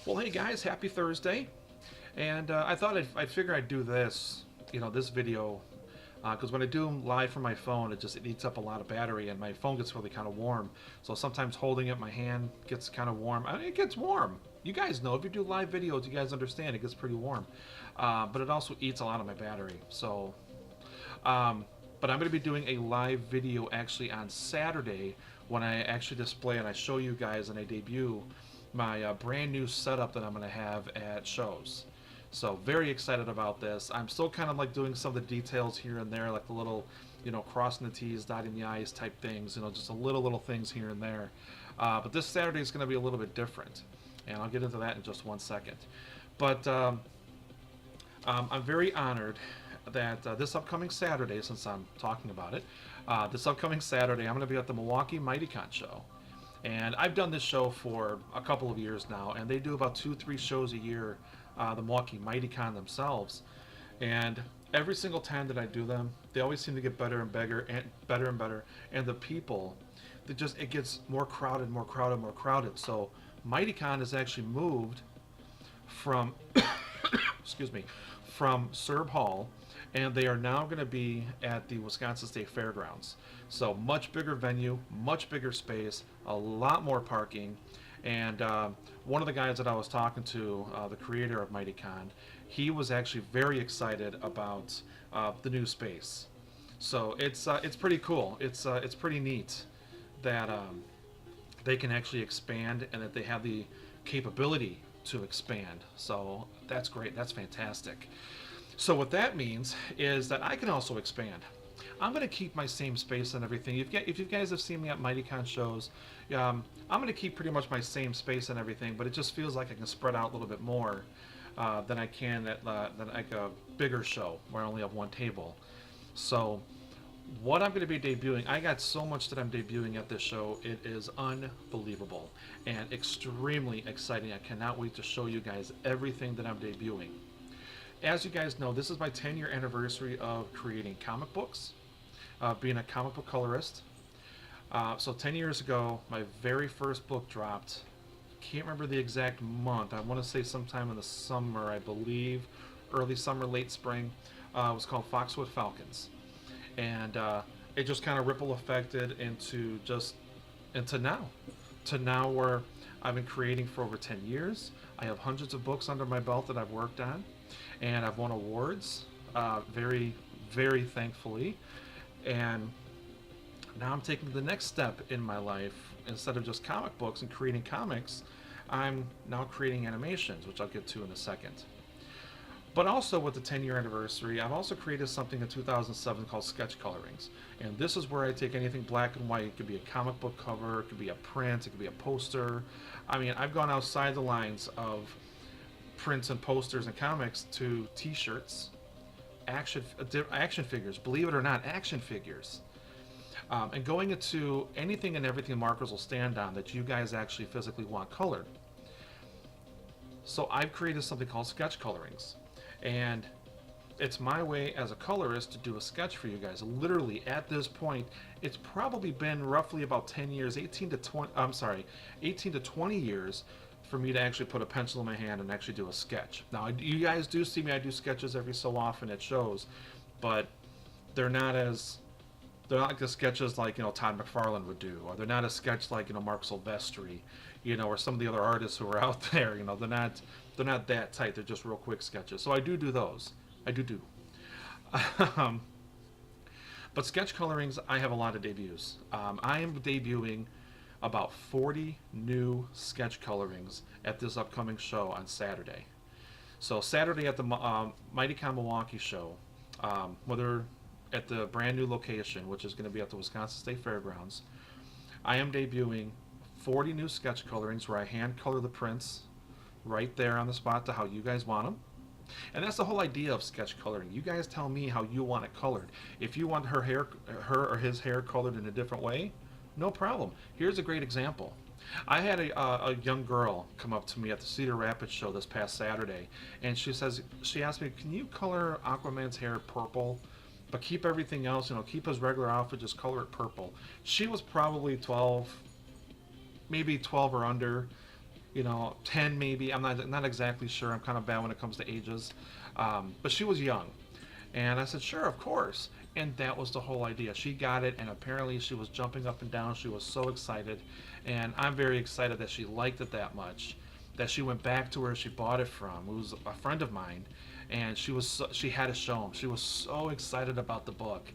Well, hey guys, happy Thursday. And I thought I'd figure I'd do this, this video, because when I do them live from my phone, it eats up a lot of battery, and my phone gets really kind of warm. So sometimes holding it, my hand gets kind of warm. I mean, it gets warm. You guys know, if you do live videos, you guys understand it gets pretty warm. But it also eats a lot of my battery. But I'm going to be doing a live video actually on Saturday when I actually display and I show you guys and I debut my brand new setup that I'm going to have at shows. So very excited about this. I'm still kind of like doing some of the details here and there, like the little, crossing the T's, dotting the I's type things, just a little things here and there. But this Saturday is going to be a little bit different, and I'll get into that in just one second. But I'm very honored that this upcoming Saturday, since I'm talking about it, this upcoming Saturday I'm going to be at the Milwaukee Mighty Con show. And I've done this show for a couple of years now, and they do about 2-3 shows a year, the Milwaukee Mighty Con themselves. And every single time that I do them, they always seem to get better and better and better and better. And the people, it gets more crowded, more crowded, more crowded. So Mighty Con has actually moved from, excuse me, from Serb Hall, and they are now going to be at the Wisconsin State Fairgrounds. So much bigger venue, much bigger space, a lot more parking. And one of the guys that I was talking to, the creator of Mighty Con, he was actually very excited about the new space. So it's pretty cool. It's pretty neat that they can actually expand and that they have the capability to expand. So that's great. That's fantastic. So what that means is that I can also expand. I'm going to keep my same space and everything. If you guys have seen me at MightyCon shows, I'm going to keep pretty much my same space and everything, but it just feels like I can spread out a little bit more than I can at like a bigger show where I only have one table. So what I'm going to be debuting, I got so much that I'm debuting at this show. It is unbelievable and extremely exciting. I cannot wait to show you guys everything that I'm debuting. As you guys know, this is my 10-year anniversary of creating comic books, being a comic book colorist. So 10 years ago, my very first book dropped. Can't remember the exact month. I want to say sometime in the summer, I believe, early summer, late spring. It was called Foxwood Falcons. And it just kind of ripple affected into now where I've been creating for over 10 years. I have hundreds of books under my belt that I've worked on, and I've won awards, very, very thankfully. And now I'm taking the next step in my life. Instead of just comic books and creating comics, I'm now creating animations, which I'll get to in a second. But also with the 10-year anniversary, I've also created something in 2007 called sketch colorings. And this is where I take anything black and white. It could be a comic book cover, it could be a print, it could be a poster. I mean, I've gone outside the lines of prints and posters and comics to t-shirts, action figures, believe it or not, action figures. And going into anything and everything markers will stand on that you guys actually physically want colored. So I've created something called sketch colorings. And it's my way as a colorist to do a sketch for you guys. Literally at this point, it's probably been roughly about 10 years, 18 to 20 years for me to actually put a pencil in my hand and actually do a sketch. Now, you guys do see me, I do sketches every so often at shows, but they're not like the sketches like, Todd McFarlane would do, or they're not a sketch like, Mark Silvestri, or some of the other artists who are out there, they're not that tight, they're just real quick sketches. So I do those. I do. But sketch colorings, I have a lot of debuts. I am debuting about 40 new sketch colorings at this upcoming show on Saturday. So Saturday at the Mighty Con Milwaukee show, whether at the brand new location, which is going to be at the Wisconsin State Fairgrounds, I am debuting 40 new sketch colorings where I hand color the prints right there on the spot to how you guys want them. And that's the whole idea of sketch coloring. You guys tell me how you want it colored. If you want her or his hair colored in a different way, no problem. Here's a great example. I had a young girl come up to me at the Cedar Rapids show this past Saturday, and she asked me, can you color Aquaman's hair purple, but keep everything else, keep his regular outfit, just color it purple. She was probably 12, maybe 12 or under. 10 maybe. I'm not exactly sure. I'm kind of bad when it comes to ages. But she was young. And I said, sure, of course. And that was the whole idea. She got it, and apparently she was jumping up and down. She was so excited. And I'm very excited that she liked it that much, that she went back to where she bought it from. It was a friend of mine, and she had to show him. She was so excited about the book.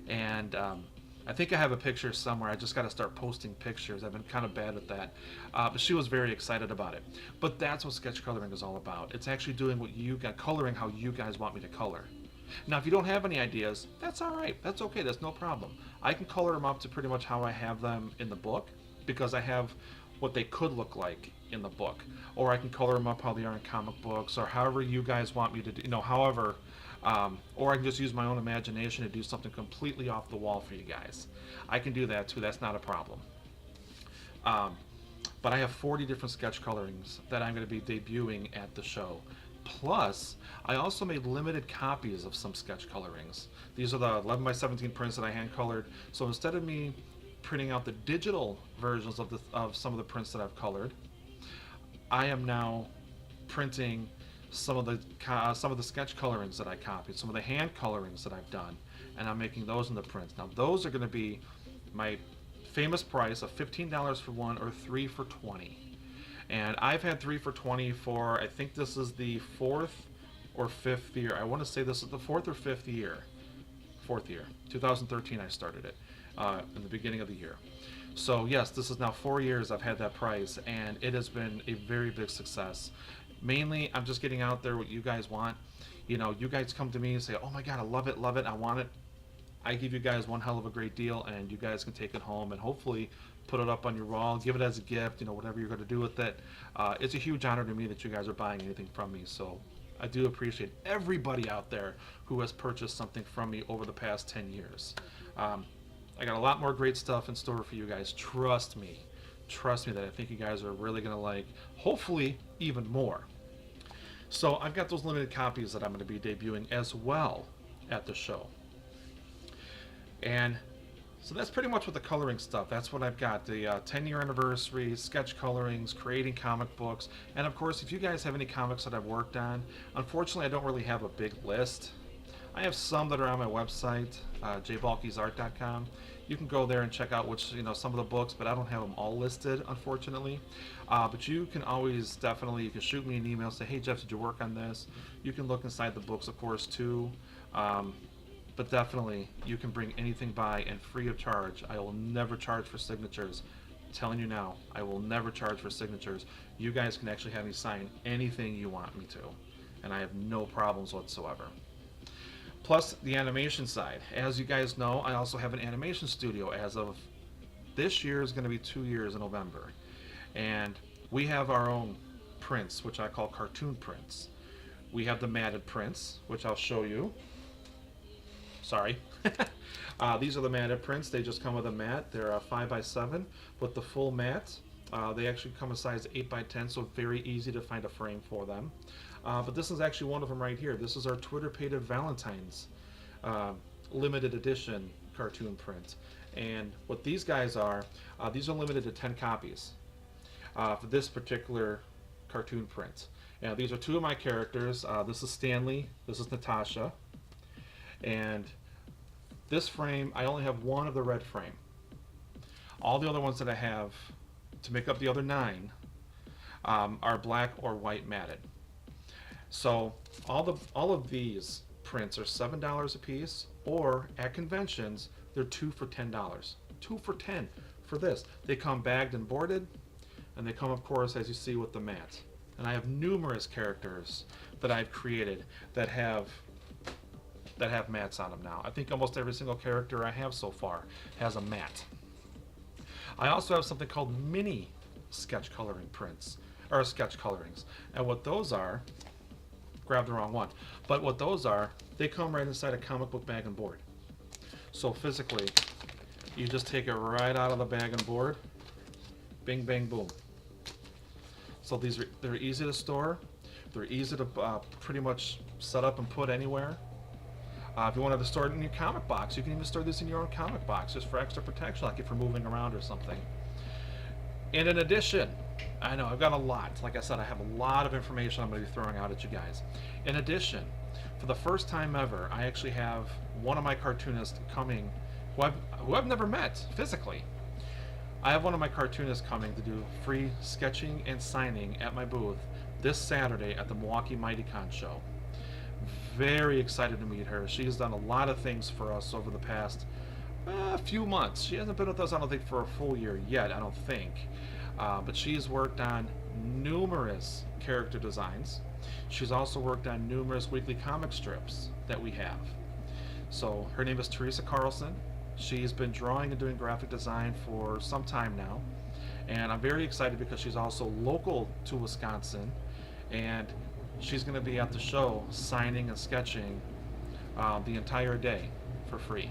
And I think I have a picture somewhere. I just got to start posting pictures. I've been kind of bad at that. But she was very excited about it. But that's what sketch coloring is all about. It's actually doing what you got, coloring how you guys want me to color. Now, if you don't have any ideas, that's all right. That's okay. That's no problem. I can color them up to pretty much how I have them in the book, because I have what they could look like in the book. Or I can color them up how they are in comic books, or however you guys want me to do, however. Or I can just use my own imagination to do something completely off the wall for you guys. I can do that too. That's not a problem. But I have 40 different sketch colorings that I'm going to be debuting at the show. Plus, I also made limited copies of some sketch colorings. These are the 11 by 17 prints that I hand colored. So instead of me printing out the digital versions of some of the prints that I've colored, I am now printing some of the sketch colorings that I copied, some of the hand colorings that I've done, and I'm making those into prints. Now those are going to be my famous price of $15 for one, or 3 for $20. And I've had 3 for $20 for, I think this is the 4th or 5th year. I want to say this is the 4th or 5th year. 4th year. 2013 I started it in the beginning of the year. So yes, this is now 4 years I've had that price, and it has been a very big success. Mainly, I'm just getting out there what you guys want. You guys come to me and say, oh my God, I love it, I want it. I give you guys one hell of a great deal, and you guys can take it home and hopefully put it up on your wall, give it as a gift, whatever you're going to do with it. It's a huge honor to me that you guys are buying anything from me, so I do appreciate everybody out there who has purchased something from me over the past 10 years. I got a lot more great stuff in store for you guys. Trust me that I think you guys are really going to like, hopefully even more. So I've got those limited copies that I'm going to be debuting as well at the show. And so that's pretty much what the coloring stuff, that's what I've got. The 10-year anniversary, sketch colorings, creating comic books, and of course if you guys have any comics that I've worked on, unfortunately I don't really have a big list. I have some that are on my website, jbalkesart.com. You can go there and check out which, some of the books, but I don't have them all listed, unfortunately. But you can always you can shoot me an email, say, hey Jeff, did you work on this? You can look inside the books, of course, too. But definitely, you can bring anything by and free of charge. I will never charge for signatures. I'm telling you now, I will never charge for signatures. You guys can actually have me sign anything you want me to, and I have no problems whatsoever. Plus the animation side. As you guys know, I also have an animation studio. As of this year is going to be 2 years in November. And we have our own prints, which I call cartoon prints. We have the matted prints, which I'll show you. Sorry. These are the matted prints. They just come with a mat. They're 5 by 7 with the full mat. They actually come a size 8 by 10, so very easy to find a frame for them. But this is actually one of them right here. This is our Twitter-pated Valentine's limited edition cartoon print. And what these guys are, these are limited to 10 copies for this particular cartoon print. Now, these are two of my characters. This is Stanley, this is Natasha. And this frame, I only have one of the red frame. All the other ones that I have to make up the other 9 are black or white matted. So all of these prints are $7 a piece, or at conventions they're 2 for $10. 2 for 10 for this. They come bagged and boarded, and they come, of course, as you see, with the mat. And I have numerous characters that I've created that have mats on them now. I think almost every single character I have so far has a mat. I also have something called mini sketch coloring prints, or sketch colorings. And what those are, grab the wrong one, but what those are, they come right inside a comic book bag and board. So physically, you just take it right out of the bag and board, bing, bang, boom. So they're easy to store, they're easy to pretty much set up and put anywhere. If you wanted to store it in your comic box, you can even store this in your own comic box just for extra protection, like if you're moving around or something. And in addition, I know, I've got a lot. Like I said, I have a lot of information I'm going to be throwing out at you guys. In addition, for the first time ever, I actually have one of my cartoonists coming who I've never met physically. I have one of my cartoonists coming to do free sketching and signing at my booth this Saturday at the Milwaukee Mighty Con show. Very excited to meet her. She has done a lot of things for us over the past few months. She hasn't been with us, I don't think, for a full year yet, I don't think. But she's worked on numerous character designs. She's also worked on numerous weekly comic strips that we have. So her name is Teresa Carlson. She's been drawing and doing graphic design for some time now. And I'm very excited because she's also local to Wisconsin. And she's going to be at the show signing and sketching the entire day for free.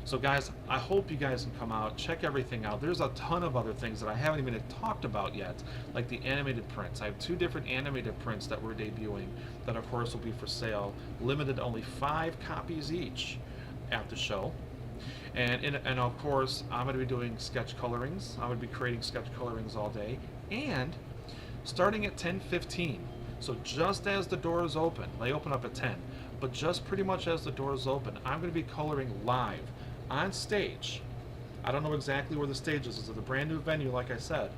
So guys, I hope you guys can come out, check everything out. There's a ton of other things that I haven't even talked about yet, like the animated prints. I have 2 different animated prints that we're debuting that of course will be for sale, limited to only 5 copies each at the show. And of course, I'm going to be doing sketch colorings. I'm going to be creating sketch colorings all day. And starting at 10:15, so just as the doors open, they open up at 10, but just pretty much as the doors open, I'm going to be coloring live on stage. I don't know exactly where the stage is. It's a brand new venue, like I said.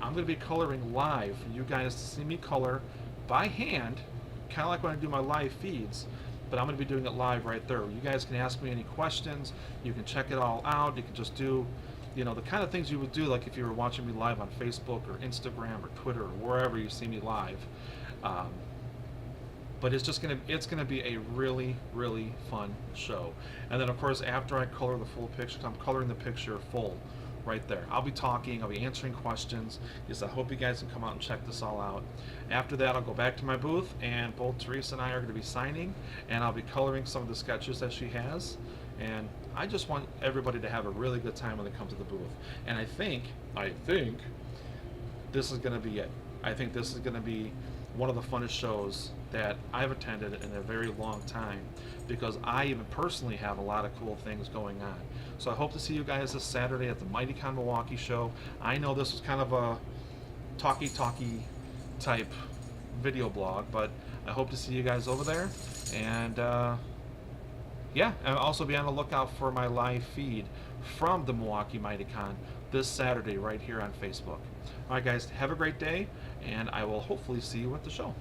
I'm going to be coloring live for you guys to see me color by hand, kind of like when I do my live feeds, but I'm going to be doing it live right there. You guys can ask me any questions. You can check it all out. You can just do, you know, the kind of things you would do like if you were watching me live on Facebook or Instagram or Twitter or wherever you see me live. But it's gonna be a really, really fun show. And then of course, after I color the full picture, I'm coloring the picture full right there. I'll be talking, I'll be answering questions. Yes, I hope you guys can come out and check this all out. After that, I'll go back to my booth, and both Teresa and I are going to be signing, and I'll be coloring some of the sketches that she has. And I just want everybody to have a really good time when they come to the booth. And I think this is going to be it. I think this is going to be one of the funnest shows that I've attended in a very long time, because I even personally have a lot of cool things going on. So I hope to see you guys this Saturday at the Mighty Con Milwaukee show. I know this was kind of a talky type video blog, but I hope to see you guys over there. And yeah, and also be on the lookout for my live feed from the Milwaukee Mighty Con this Saturday right here on Facebook. Alright guys, have a great day, and I will hopefully see you at the show.